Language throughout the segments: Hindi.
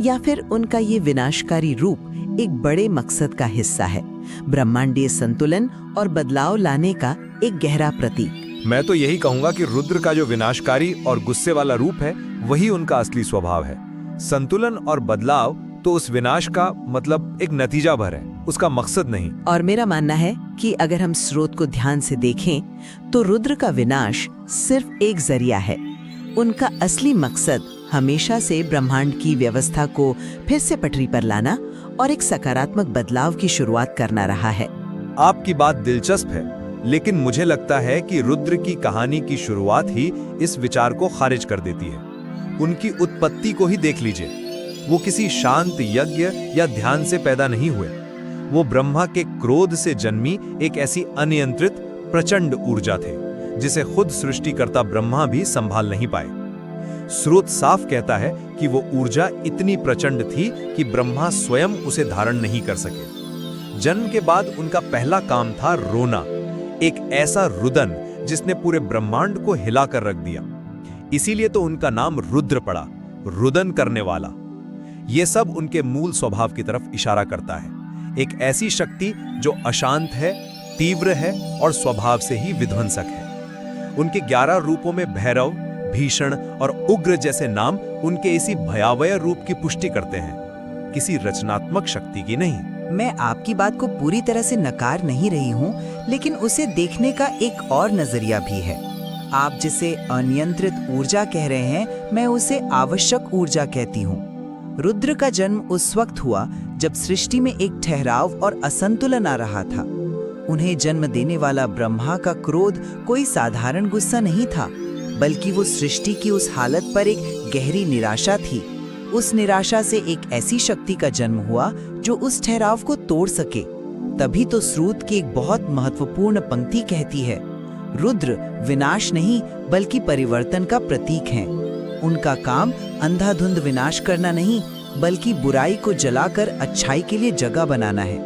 या फिर उनका ये विनाशकारी रूप एक बड़े मकसद का हिस्सा है, ब्रह्मांडीय संतुलन और बदलाव लाने का एक गहरा प्रतीक। मैं तो यही कहूंगा कि रुद्र का जो विनाशकारी और गुस्से वाला रूप है वही उनका असली स्वभाव है। संतुलन और बदलाव तो उस विनाश का मतलब एक नतीजा भर है, उसका मकसद नहीं। और मेरा मानना है कि अगर हम स्रोत को ध्यान से देखें तो रुद्र का विनाश सिर्फ एक जरिया है। उनका असली मकसद हमेशा से ब्रह्मांड की व्यवस्था को फिर से पटरी पर लाना और एक सकारात्मक बदलाव की शुरुआत करना रहा है। आपकी बात दिलचस्प है, लेकिन मुझे लगता है कि रुद्र की कहानी की शुरुआत ही इस विचार को खारिज कर देती है। उनकी उत्पत्ति को ही देख लीजिए। वो किसी शांत यज्ञ या ध्यान से पैदा नहीं हुए। वो ब्रह्मा के क्रोध से जन्मी एक ऐसी अनियंत्रित प्रचंड ऊर्जा थे जिसे खुद सृष्टिकर्ता ब्रह्मा भी संभाल नहीं पाए। स्रोत साफ कहता है कि वो ऊर्जा इतनी प्रचंड थी कि ब्रह्मा स्वयं उसे धारण नहीं कर सके। जन्म के बाद उनका पहला काम था रोना, एक ऐसा रुदन जिसने पूरे ब्रह्मांड को हिलाकर रख दिया। इसीलिए तो उनका नाम रुद्र पड़ा, रुदन करने वाला। ये सब उनके मूल स्वभाव की तरफ इशारा करता है, एक ऐसी शक्ति जो अशांत है, तीव्र है और स्वभाव से ही विध्वंसक है। उनके 11 रूपों में भैरव, भीषण और उग्र जैसे नाम उनके इसी भयावह रूप की पुष्टि करते हैं, किसी रचनात्मक शक्ति की नहीं। मैं आपकी बात को पूरी तरह से नकार नहीं रही हूँ, लेकिन उसे देखने का एक और नजरिया भी है। आप जिसे अनियंत्रित ऊर्जा कह रहे हैं, मैं उसे आवश्यक ऊर्जा कहती हूँ। रुद्र का जन्म उस वक्त हुआ जब सृष्टि में एक ठहराव और असंतुलन आ रहा था। उन्हें जन्म देने वाला ब्रह्मा का क्रोध कोई साधारण गुस्सा नहीं था, बल्कि वो सृष्टि की उस हालत पर एक गहरी निराशा थी। उस निराशा से एक ऐसी शक्ति का जन्म हुआ जो उस ठहराव को तोड़ सके। तभी तो स्रोत की एक बहुत महत्वपूर्ण पंक्ति कहती है, रुद्र विनाश नहीं बल्कि परिवर्तन का प्रतीक हैं। उनका काम अंधाधुंध विनाश करना नहीं, बल्कि बुराई को जलाकर अच्छाई के लिए जगह बनाना है।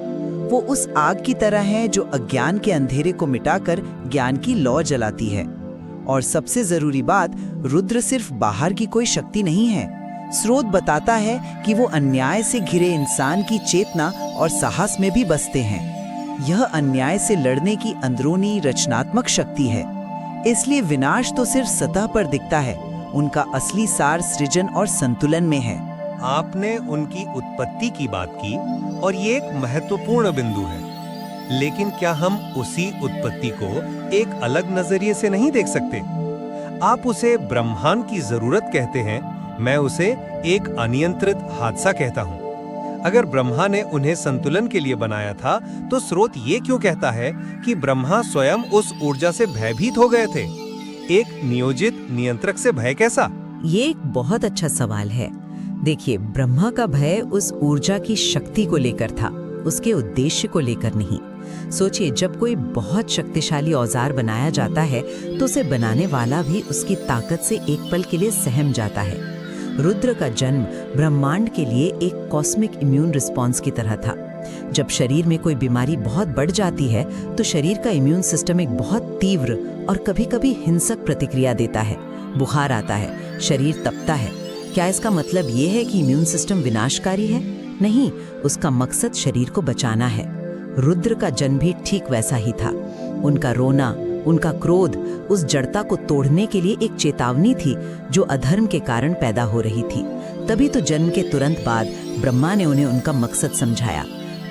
वो उस आग की तरह है जो अज्ञान के अंधेरे को मिटाकर ज्ञान की लौ जलाती है। और सबसे जरूरी बात, रुद्र सिर्फ बाहर की कोई शक्ति नहीं है। स्रोत बताता है कि वो अन्याय से घिरे इंसान की चेतना और साहस में भी बसते हैं। यह अन्याय से लड़ने की अंदरूनी रचनात्मक शक्ति है। इसलिए विनाश तो सिर्फ सतह पर दिखता है, उनका असली सार सृजन और संतुलन में है। आपने उनकी उत्पत्ति की बात की और ये एक महत्वपूर्ण बिंदु है, लेकिन क्या हम उसी उत्पत्ति को एक अलग नजरिए से नहीं देख सकते? आप उसे ब्रह्मांड की जरूरत कहते हैं, मैं उसे एक अनियंत्रित हादसा कहता हूँ। अगर ब्रह्मा ने उन्हें संतुलन के लिए बनाया था, तो स्रोत ये क्यों कहता है कि ब्रह्मा स्वयं उस ऊर्जा से भयभीत हो गए थे? एक नियोजित नियंत्रक से भय कैसा? ये एक बहुत अच्छा सवाल है। देखिए, ब्रह्मा का भय उस ऊर्जा की शक्ति को लेकर था, उसके उद्देश्य को लेकर नहीं। सोचिए, जब कोई बहुत शक्तिशाली औजार बनाया जाता है तो उसे बनाने वाला भी उसकी ताकत से एक पल के लिए सहम जाता है। रुद्र का जन्म ब्रह्मांड के लिए एक कॉस्मिक इम्यून रिस्पॉन्स की तरह था। जब शरीर में कोई बीमारी बहुत बढ़ जाती है तो शरीर का इम्यून सिस्टम एक बहुत तीव्र और कभी-कभी हिंसक प्रतिक्रिया देता है। बुखार आता है, शरीर तपता है। क्या इसका मतलब ये है कि इम्यून सिस्टम विनाशकारी है? नहीं, उसका मकसद शरीर को बचाना है। रुद्र का जन्म भी ठीक वैसा ही था। उनका रोना, उनका क्रोध उस जड़ता को तोड़ने के लिए एक चेतावनी थी जो अधर्म के कारण पैदा हो रही थी। तभी तो जन्म के तुरंत बाद ब्रह्मा ने उन्हें उनका मकसद समझाया,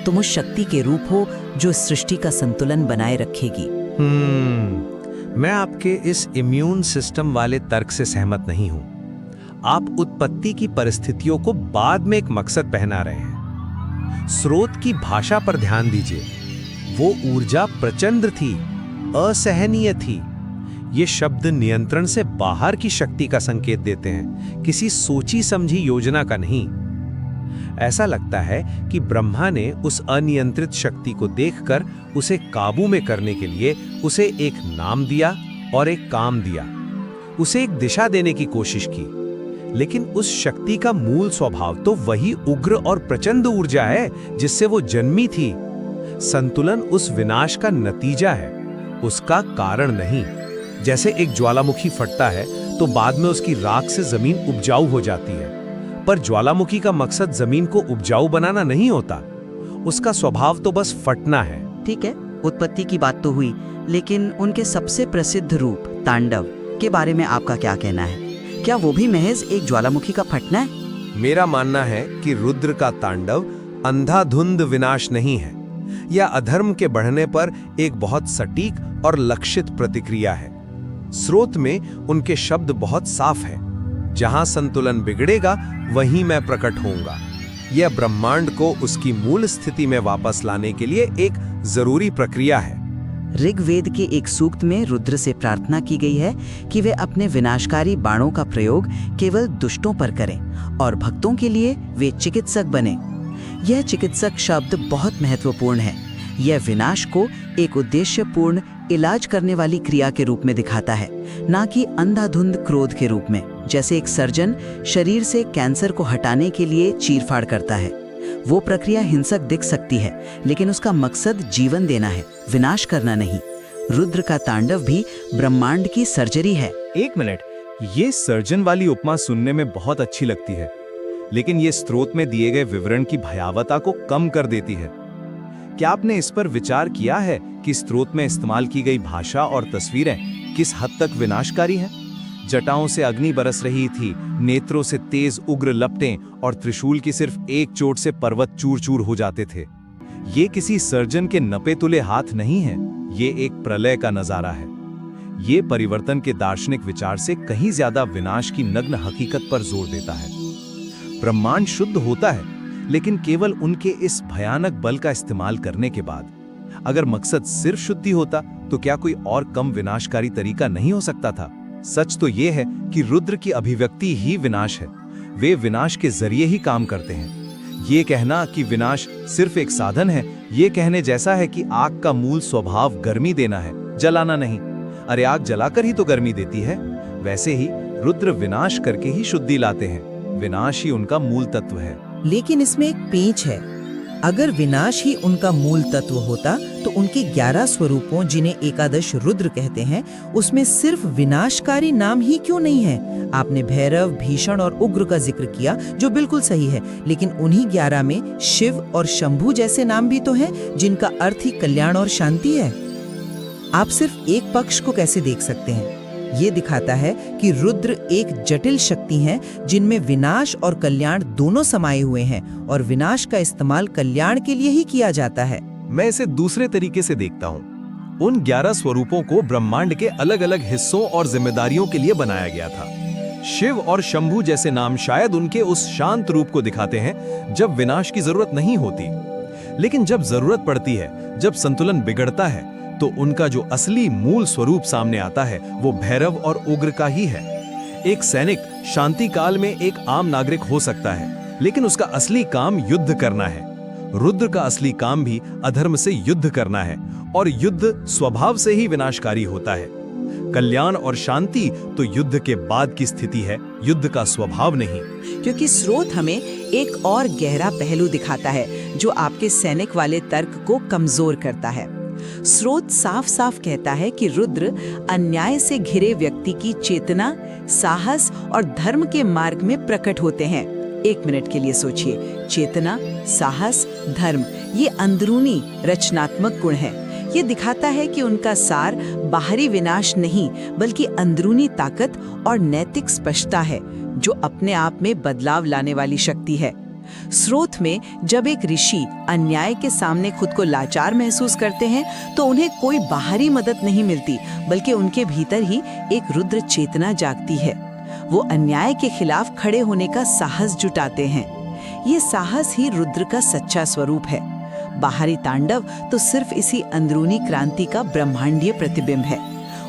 तुम उस शक्ति के रूप हो जो सृष्टि का संतुलन बनाए रखेगी। मैं आपके इस इम्यून सिस्टम वाले तर्क से सहमत नहीं हूं। आप उत्पत्ति की परिस्थितियों को बाद में एक मकसद पहना रहे हैं। स्रोत की भाषा पर ध्यान दीजिए। वो ऊर्जा प्रचंड थी, असहनीय थी। ये शब्द नियंत्रण से बाहर की शक्ति का संकेत देते हैं, किसी सोची समझी योजना का नहीं। ऐसा लगता है कि ब्रह्मा ने उस अनियंत्रित शक्ति को देखकर उसे काबू में करने के लिए उसे एक नाम दिया और एक काम दिया, उसे एक दिशा देने की कोशिश की। लेकिन उस शक्ति का मूल स्वभाव तो वही उग्र और प्रचंड ऊर्जा है जिससे वो जन्मी थी। संतुलन उस विनाश का नतीजा है, उसका कारण नहीं। जैसे एक ज्वालामुखी फटता है तो बाद में उसकी राख से जमीन उपजाऊ हो जाती है, पर ज्वालामुखी का मकसद जमीन को उपजाऊ बनाना नहीं होता, उसका स्वभाव तो बस फटना है। ठीक है, उत्पत्ति की बात तो हुई, लेकिन उनके सबसे प्रसिद्ध रूप तांडव के बारे में आपका क्या कहना है? क्या वो भी महज एक ज्वालामुखी का फटना है? मेरा मानना है कि रुद्र का तांडव अंधाधुंध विनाश नहीं है, या अधर्म के बढ़ने पर एक बहुत सटीक और लक्षित प्रतिक्रिया है। स्रोत में उनके शब्द बहुत साफ हैं, जहां संतुलन बिगड़ेगा वहीं मैं प्रकट होऊंगा। यह ब्रह्मांड को उसकी मूल स्थिति में वापस लाने के लिए एक जरूरी प्रक्रिया है। ऋग्वेद के एक सूक्त में रुद्र से प्रार्थना की गई है कि वे अपने विनाशकारी बाणों का प्रयोग केवल दुष्टों पर करें और भक्तों के लिए वे चिकित्सक बने। यह चिकित्सक शब्द बहुत महत्वपूर्ण है। यह विनाश को एक उद्देश्यपूर्ण इलाज करने वाली क्रिया के रूप में दिखाता है, ना कि अंधाधुंध क्रोध के रूप में, जैसे एक सर्जन शरीर से कैंसर को हटाने के लिए चीरफाड़ करता है। वो प्रक्रिया हिंसक दिख सकती है, लेकिन उसका मकसद जीवन देना है, विनाश करना नहीं। रुद्र का तांडव भी ब्रह्मांड की सर्जरी है। एक मिनट, ये सर्जन वाली उपमा सुनने में बहुत अच्छी लगती है, लेकिन ये स्रोत में दिए गए विवरण की भयावहता को कम कर देती है। क्या आपने इस पर विचार किया है कि स्रोत में इस्तेमाल की गई भाषा और तस्वीरें किस हद तक विनाशकारी हैं? जटाओं से अग्नि बरस रही थी, नेत्रों से तेज उग्र लपटें और त्रिशूल की सिर्फ एक चोट से पर्वत चूर चूर हो जाते थे। ये किसी सर्जन के नपे तुले हाथ नहीं है, ये एक प्रलय का नजारा है। ये परिवर्तन के दार्शनिक विचार से कहीं ज्यादा विनाश की नग्न हकीकत पर जोर देता है। ब्रह्मांड शुद्ध होता है, लेकिन केवल उनके इस भयानक बल का इस्तेमाल करने के बाद। अगर मकसद सिर्फ शुद्धि होता तो क्या कोई और कम विनाशकारी तरीका नहीं हो सकता था? सच तो यह है कि रुद्र की अभिव्यक्ति ही विनाश है। वे विनाश के जरिए ही काम करते हैं। ये कहना कि विनाश सिर्फ एक साधन है, ये कहने जैसा है कि आग का मूल स्वभाव गर्मी देना है, जलाना नहीं। अरे आग जलाकर ही तो गर्मी देती है। वैसे ही रुद्र विनाश करके ही शुद्धि लाते हैं। विनाश ही उनका मूल तत्व है। लेकिन इसमें एक पेंच है। अगर विनाश ही उनका मूल तत्व होता तो उनके 11 स्वरूपों, जिन्हें एकादश रुद्र कहते हैं, उसमें सिर्फ विनाशकारी नाम ही क्यों नहीं है? आपने भैरव, भीषण और उग्र का जिक्र किया, जो बिल्कुल सही है, लेकिन उन्हीं 11 में शिव और शंभु जैसे नाम भी तो हैं, जिनका अर्थ ही कल्याण और शांति है। आप सिर्फ एक पक्ष को कैसे देख सकते हैं? ये दिखाता है कि रुद्र एक जटिल शक्ति हैं, जिनमें विनाश और कल्याण दोनों समाये हुए हैं, और विनाश का इस्तेमाल कल्याण के लिए ही किया जाता है। मैं इसे दूसरे तरीके से देखता हूँ। उन 11 स्वरूपों को ब्रह्मांड के अलग अलग हिस्सों और जिम्मेदारियों के लिए बनाया गया था। शिव और शंभु जैसे नाम शायद उनके उस शांत रूप को दिखाते हैं जब विनाश की जरूरत नहीं होती, लेकिन जब जरूरत पड़ती है, जब संतुलन बिगड़ता है, तो उनका जो असली मूल स्वरूप सामने आता है वो भैरव और उग्र का ही है। एक सैनिक शांति काल में एक आम नागरिक हो सकता है, लेकिन उसका असली काम युद्ध करना है। रुद्र का असली काम भी अधर्म से युद्ध करना है, और युद्ध स्वभाव से ही विनाशकारी होता है। कल्याण और शांति तो युद्ध के बाद की स्थिति है, युद्ध का स्वभाव नहीं। क्योंकि स्रोत हमें एक और गहरा पहलू दिखाता है जो आपके सैनिक वाले तर्क को कमजोर करता है। स्रोत साफ साफ कहता है कि रुद्र अन्याय से घिरे व्यक्ति की चेतना, साहस और धर्म के मार्ग में प्रकट होते हैं। एक मिनट के लिए सोचिए, चेतना, साहस, धर्म, ये अंदरूनी रचनात्मक गुण है। ये दिखाता है कि उनका सार बाहरी विनाश नहीं, बल्कि अंदरूनी ताकत और नैतिक स्पष्टता है, जो अपने आप में बदलाव लाने वाली शक्ति है। स्रोत में जब एक ऋषि अन्याय के सामने खुद को लाचार महसूस करते हैं, तो उन्हें कोई बाहरी मदद नहीं मिलती, बल्कि उनके भीतर ही एक रुद्र चेतना जागती है। वो अन्याय के खिलाफ खड़े होने का साहस जुटाते हैं। ये साहस ही रुद्र का सच्चा स्वरूप है। बाहरी तांडव तो सिर्फ इसी अंदरूनी क्रांति का ब्रह्मांडीय प्रतिबिंब है।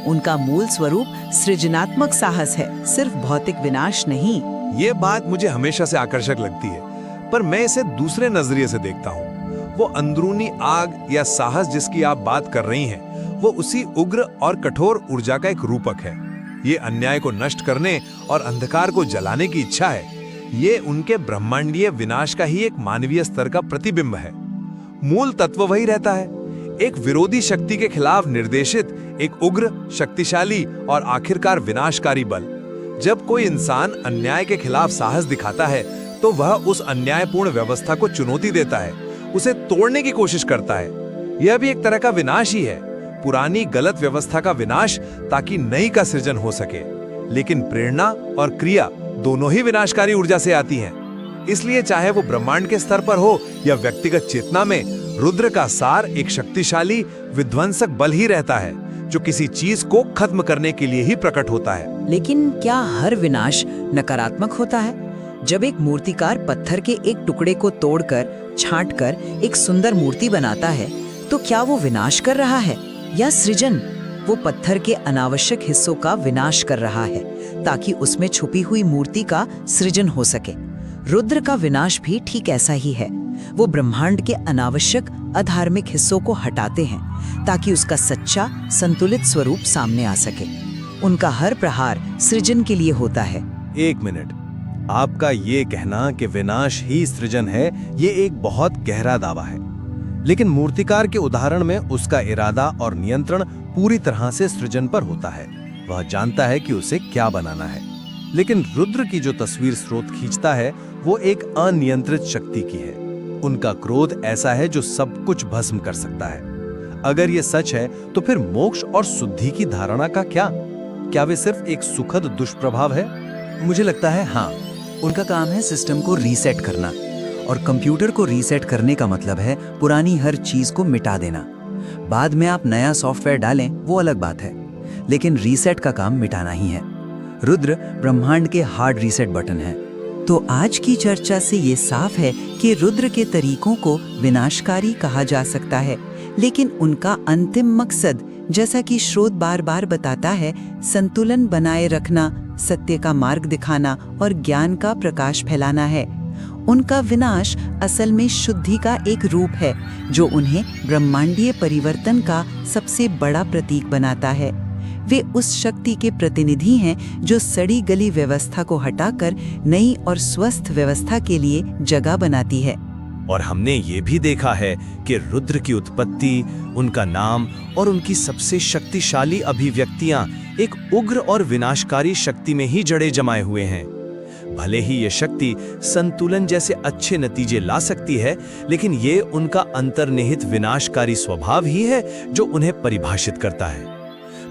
उनका मूल स्वरूप सृजनात्मक साहस है, सिर्फ भौतिक विनाश नहीं। ये बात मुझे हमेशा से आकर्षक लगती है, पर मैं इसे दूसरे नजरिए से देखता हूँ। वो अंदरूनी आग या साहस जिसकी आप बात कर रही हैं, वो उसी उग्र और कठोर ऊर्जा का एक रूपक है। ये अन्याय को नष्ट करने और अंधकार को जलाने की इच्छा है। ये उनके ब्रह्मांडीय विनाश का ही एक मानवीय स्तर का प्रतिबिंब है। मूल तत्व वही रहता है, एक विरोधी शक्ति के खिलाफ निर्देशित एक उग्र, शक्तिशाली और आखिरकार विनाशकारी बल। जब कोई इंसान अन्याय के खिलाफ साहस दिखाता है, तो वह उस अन्यायपूर्ण व्यवस्था को चुनौती देता है, उसे तोड़ने की कोशिश करता है। यह भी एक तरह का विनाश ही है, पुरानी गलत व्यवस्था का विनाश ताकि नई का सृजन हो सके। लेकिन प्रेरणा और क्रिया दोनों ही विनाशकारी ऊर्जा से आती हैं। इसलिए चाहे वो ब्रह्मांड के स्तर पर हो या व्यक्तिगत चेतना में, रुद्र का सार एक शक्तिशाली विध्वंसक बल ही रहता है, जो किसी चीज को खत्म करने के लिए ही प्रकट होता है। लेकिन क्या हर विनाश नकारात्मक होता है? जब एक मूर्तिकार पत्थर के एक टुकड़े को तोड़कर, छांटकर एक सुंदर मूर्ति बनाता है, तो क्या वो विनाश कर रहा है या सृजन? वो पत्थर के अनावश्यक हिस्सों का विनाश कर रहा है ताकि उसमें छुपी हुई मूर्ति का सृजन हो सके। रुद्र का विनाश भी ठीक ऐसा ही है। वो ब्रह्मांड के अनावश्यक अधार्मिक हिस्सों को हटाते हैं ताकि उसका सच्चा संतुलित स्वरूप सामने आ सके। उनका हर प्रहार सृजन के लिए होता है। एक मिनट, आपका ये कहना कि विनाश ही सृजन है, ये एक बहुत गहरा दावा है। लेकिन मूर्तिकार के उदाहरण में उसका इरादा और नियंत्रण पूरी तरह से सृजन पर होता है। वह जानता है कि उसे क्या बनाना है। लेकिन रुद्र की जो तस्वीर स्रोत खींचता है, वो एक अनियंत्रित शक्ति की है। उनका क्रोध ऐसा है जो सब कुछ भस्म कर सकता है। अगर ये सच है, तो फिर मोक्ष और शुद्धि की धारणा का क्या वे सिर्फ एक सुखद दुष्प्रभाव है? मुझे लगता है हाँ, उनका काम है सिस्टम को रीसेट करना, और कंप्यूटर को रीसेट करने का मतलब है पुरानी हर चीज को मिटा देना। बाद में आप नया सॉफ्टवेयर डालें, वो अलग बात है, लेकिन रीसेट का काम मिटाना ही है। रुद्र ब्रह्मांड के हार्ड रीसेट बटन है। तो आज की चर्चा से ये साफ है कि रुद्र के तरीकों को विनाशकारी कहा जा सकता है, लेकिन उनका अंतिम मकसद, जैसा कि स्रोत बार बार बताता है, संतुलन बनाए रखना, सत्य का मार्ग दिखाना और ज्ञान का प्रकाश फैलाना है। उनका विनाश असल में शुद्धि का एक रूप है, जो उन्हें ब्रह्मांडीय परिवर्तन का सबसे बड़ा प्रतीक बनाता है। वे उस शक्ति के प्रतिनिधि हैं जो सड़ी गली व्यवस्था को हटाकर नई और स्वस्थ व्यवस्था के लिए जगह बनाती है। और हमने ये भी देखा है कि रुद्र की उत्पत्ति, उनका नाम और उनकी सबसे शक्तिशाली अभिव्यक्तियां एक उग्र और विनाशकारी शक्ति में ही जड़े जमाए हुए हैं। भले ही ये शक्ति संतुलन जैसे अच्छे नतीजे ला सकती है, लेकिन ये उनका अंतर्निहित विनाशकारी स्वभाव ही है जो उन्हें परिभाषित करता है।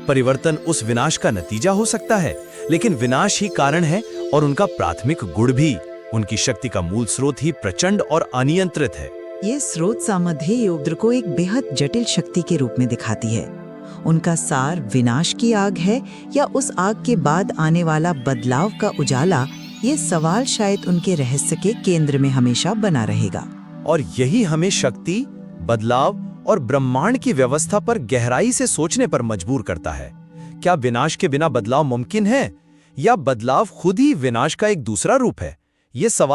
परिवर्तन उस विनाश का नतीजा हो सकता है, लेकिन विनाश ही कारण है, और उनका प्राथमिक गुण भी, उनकी शक्ति का मूल स्रोत ही प्रचंड और अनियंत्रित है। ये स्रोत सामर्थ्य रुद्र को एक बेहद जटिल शक्ति के रूप में दिखाती है। उनका सार विनाश की आग है या उस आग के बाद आने वाला बदलाव का उजाला, ये सवाल शायद उनके रहस्य के केंद्र में हमेशा बना रहेगा। और यही हमें शक्ति, बदलाव और ब्रह्मांड की व्यवस्था पर गहराई से सोचने पर मजबूर करता है। क्या विनाश के बिना बदलाव मुमकिन है, या बदलाव खुद ही विनाश का एक दूसरा रूप है? ये सवाल